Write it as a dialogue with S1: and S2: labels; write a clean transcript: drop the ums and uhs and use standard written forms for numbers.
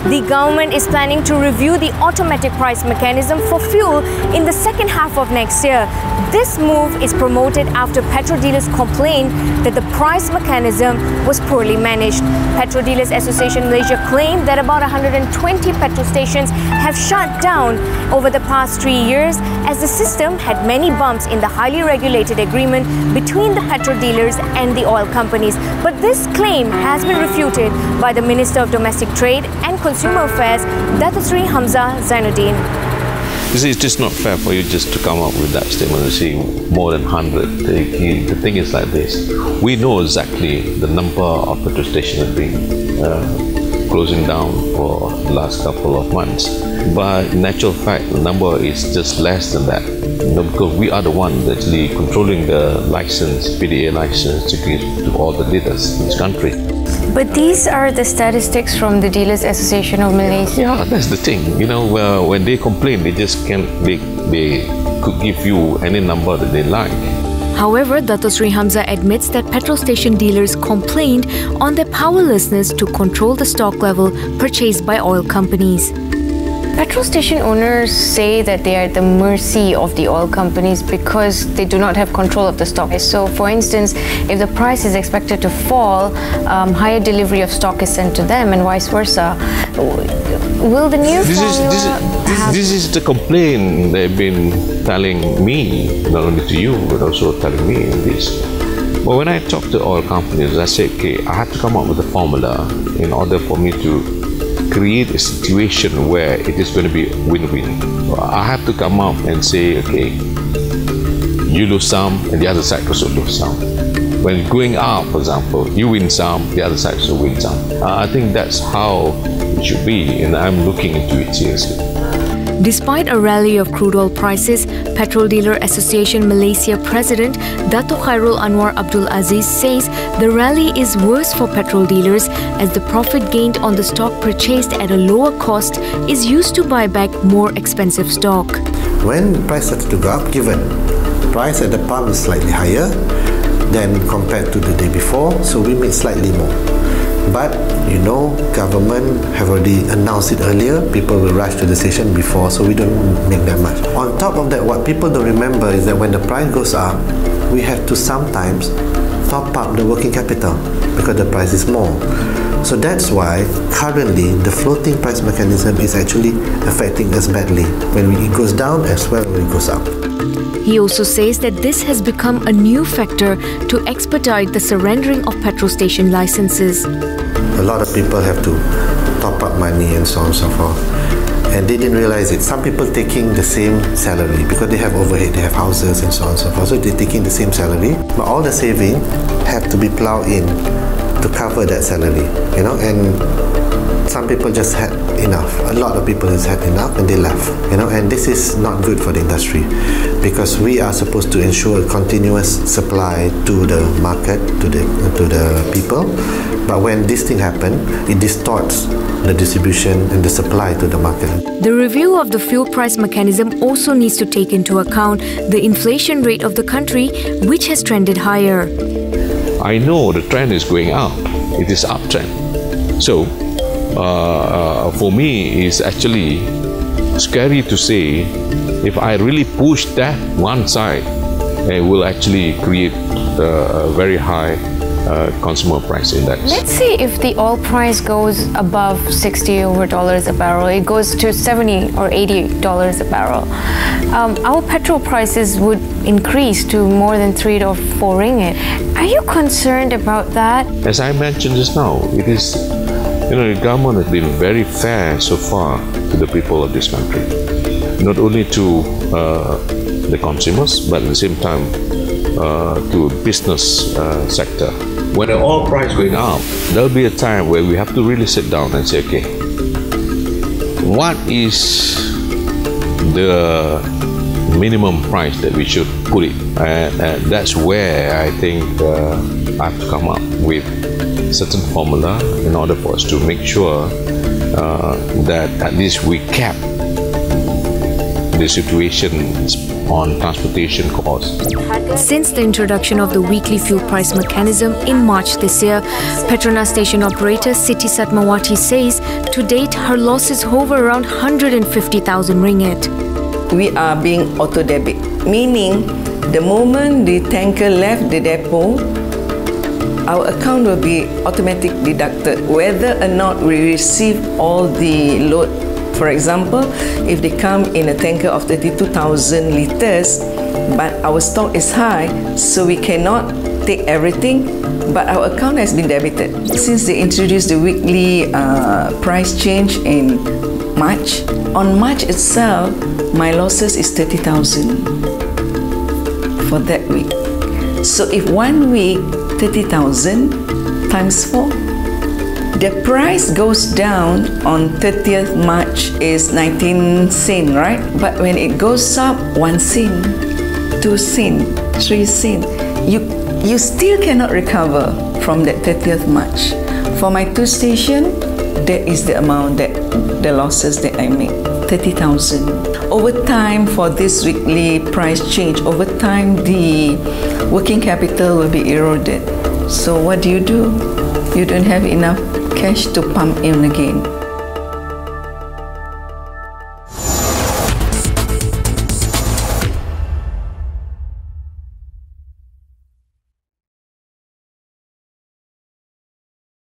S1: The government is planning to review the automatic price mechanism for fuel in the second half of next year. This move is promoted after petrol dealers complained that the price mechanism was poorly managed. Petrol Dealers Association Malaysia claimed that about 120 petrol stations have shut down over the past 3 years as the system had many bumps in the highly regulated agreement between the petrol dealers and the oil companies. But this claim has been refuted by the Minister of Domestic Trade and Consumer Affairs, Datuk Seri Hamzah Zainudin.
S2: You see, it's just not fair for you just to come up with that statement and say more than 100. The thing is like this. We know exactly the number of petrol stations have been closing down for the last couple of months. But in actual fact, the number is just less than that. Because we are the ones actually controlling the license, PDA license, to give to all the dealers in this country.
S1: But these are the statistics from the Dealers Association of Malaysia.
S2: Yeah, that's the thing. You know, when they complain, they just can't. They could give you any number that they like.
S1: However, Datuk Seri Hamzah admits that petrol station dealers complained on their powerlessness to control the stock level purchased by oil companies. Petrol station owners say that they are at the mercy of the oil companies because they do not have control of the stock. So, for instance, if the price is expected to fall, higher delivery of stock is sent to them and vice versa. Will the new
S2: This is the complaint they've been telling me, not only to you, but also telling me this. But when I talk to oil companies, I say, okay, I have to come up with a formula in order for me to create a situation where it is going to be win-win. I have to come up and say, okay, you lose some and the other side also lose some. When going up, for example, you win some, the other side also win some. I think that's how it should be, and I'm looking into it seriously.
S1: Despite a rally of crude oil prices, Petrol Dealer Association Malaysia President Datuk Khairul Anwar Abdul Aziz says the rally is worse for petrol dealers as the profit gained on the stock purchased at a lower cost is used to buy back more expensive stock.
S3: When price started to go up, given price at the pump is slightly higher than compared to the day before, so we make slightly more. But you know, government have already announced it earlier. People will rush to the station before, so we don't make that much. On top of that, what people don't remember is that when the price goes up, we have to sometimes top up the working capital because the price is more. So that's why currently the floating price mechanism is actually affecting us badly when it goes down as well when it goes up.
S1: He also says that this has become a new factor to expedite the surrendering of petrol station licenses.
S3: A lot of people have to top up money and so on and so forth. And they didn't realize it. Some people taking the same salary because they have overhead, they have houses and so on and so forth. So they're taking the same salary, but all the saving have to be plowed in to cover that salary, you know, and some people just had enough. A lot of people just had enough and they left, you know, and this is not good for the industry because we are supposed to ensure continuous supply to the market, to the people. But when this thing happens, it distorts the distribution and the supply to the market.
S1: The review of the fuel price mechanism also needs to take into account the inflation rate of the country, which has trended higher.
S2: I know the trend is going up. It is uptrend. So, for me, it's actually scary to say if I really push that one side, it will actually create a very high consumer price index.
S1: Let's say if the oil price goes above $60 a barrel, it goes to $70 or $80 a barrel. Our petrol prices would increase to more than 3 or 4 ringgit. Are you concerned about that?
S2: As I mentioned just now, it is, you know, the government has been very fair so far to the people of this country. Not only to the consumers, but at the same time to business sector. When the oil price going up, there'll be a time where we have to really sit down and say, okay, what is the minimum price that we should put it? And that's where I think I have to come up with certain formula in order for us to make sure that at least we cap the situation on transportation costs.
S1: Since the introduction of the weekly fuel price mechanism in March this year, Petronas station operator Siti Satmawati says to date her losses hover around 150,000 ringgit.
S4: We are being Autodebit, meaning the moment the tanker left the depot, our account will be automatically deducted whether or not we receive all the load. For example, if they come in a tanker of 32,000 litres, but our stock is high, so we cannot take everything, but our account has been debited. Since they introduced the weekly price change in March, on March itself, my losses is 30,000 for that week. So if 1 week, 30,000 times 4, the price goes down on 30th March is 19 sen, right? But when it goes up 1 sen, 2 sen, 3 sen, you still cannot recover from that 30th March. For my 2 station, that is the amount that the losses that I make, 30,000. Over time, for this weekly price change, over time the working capital will be eroded. So what do? You don't have enough cash to pump in again.